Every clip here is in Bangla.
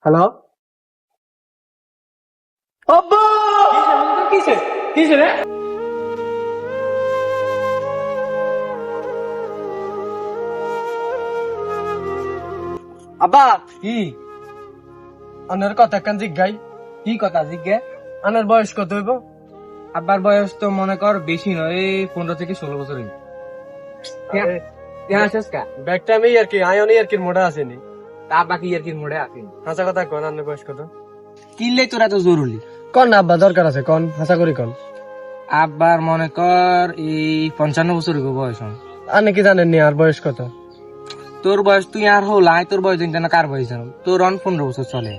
হ্যালো আব্বা কিসে কিসে রে আব্বা কি আনার কথা কান জিজ্ঞাই কি কথা জিজ্ঞা আনার বয়স কত হইব আব্বার বয়স তো মনে কর বেশি নয়, এই 15 থেকে 16 বছর হইবে। ব্যাগটা আমি আর কি আয়নি আর কি মোড়া আসেনি তা বাকি আর কি মোড়ে আসেন হাসা কথা কোন আনার বয়স কত কিনলে তোরা তো জরুরি। কোন আব্বা দরকার আছে কোন হাসা করি কোন আব্বার মনে কর এই 55 বছর হইব বয়স। আপনি কি জানেন নি আর বয়স কত তোর বয়স তুই আর হলাই, তোর বয়স জানি না কার বয়স জানো, তোর 15 বছর চলে।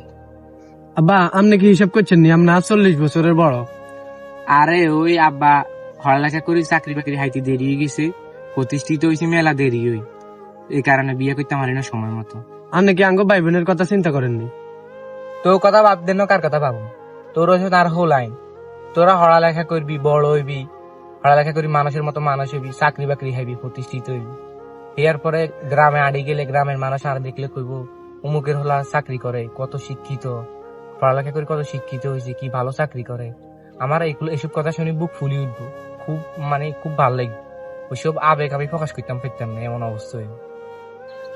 আব্বা আপনি কি হিসাব করছেন নি আমরা 40 বছরের বড় আরে ওই আব্বা পড়ালেখা করি চাকরি বাকরি হাইতে দেরি হয়ে গেছে, প্রতিষ্ঠিত হয়েছে মেলা দেরি হই, এই কারণে বিয়ে করতে পারি না সময় মতো। আপনি কি আঙ্গ ভাই বোনের কথা চিন্তা করেননি তোর কথা ভাব দেন, কার কথা ভাবো? তোর হচ্ছে তার হোলাই, তোরা পড়ালেখা করবি, বড় হইবি, পড়ালেখা করি মানুষের মতো মানুষ হইবি, চাকরি বাকরি হইবি, প্রতিষ্ঠিত হইবি। এরপরে গ্রামে আড়ি গেলে গ্রামের মানুষ আর দেখলে কইব অমুকের হলা চাকরি করে, কত শিক্ষিত, পড়ালেখা করে কত শিক্ষিত হয়েছে, কি ভালো চাকরি করে। আমার এগুলো এসব কথা শুনে বুক ফুলি উঠবো, খুব মানে খুব ভালো লাগবে। ওইসব আবেগ আমি প্রকাশ করতাম পারতাম না, এমন অবস্থা হইব।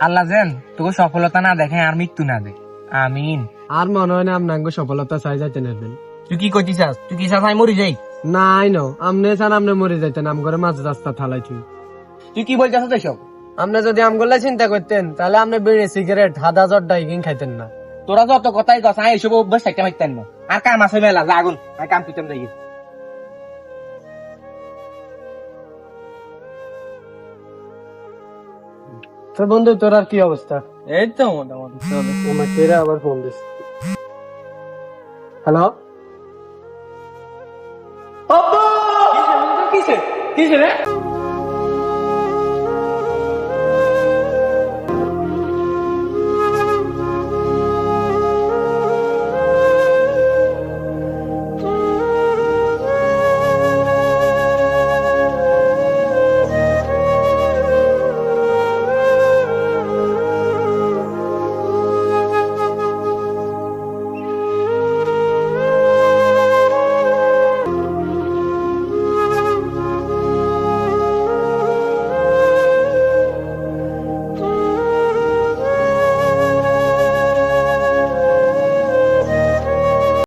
আল্লাহ যেন তোকে সফলতা না দেখে আর মৃত্যু না দেয়, আমিন। আর মনে হয় না আপনার সফলতা চাই যাইতে নেবেন তুই কি করছিস? তুই কি চাস আমি মরি যাই? নাই ন আমনে চান আমনে মরে যাইতেন আম করে মাঝ রাস্তা থালাই তুই কি বলছিস এসব? আপনি যদি আমগুলা চিন্তা করতেন তাহলে আপনি বিড়ি সিগারেট হাদা জর্দা ইগিন খাইতেন না তোরা যত কথাই কস আমি এসব অভ্যাস থাকতে পারতেন না। আর কাম আছে মেলা, যা আগুন আমি কাম করতাম যাই। তো বন্ধু তোর আর কি অবস্থা এই তো মোটামুটি চলে। আমাকে আবার ফোন দিস হ্যালো কিসে কিসে রে?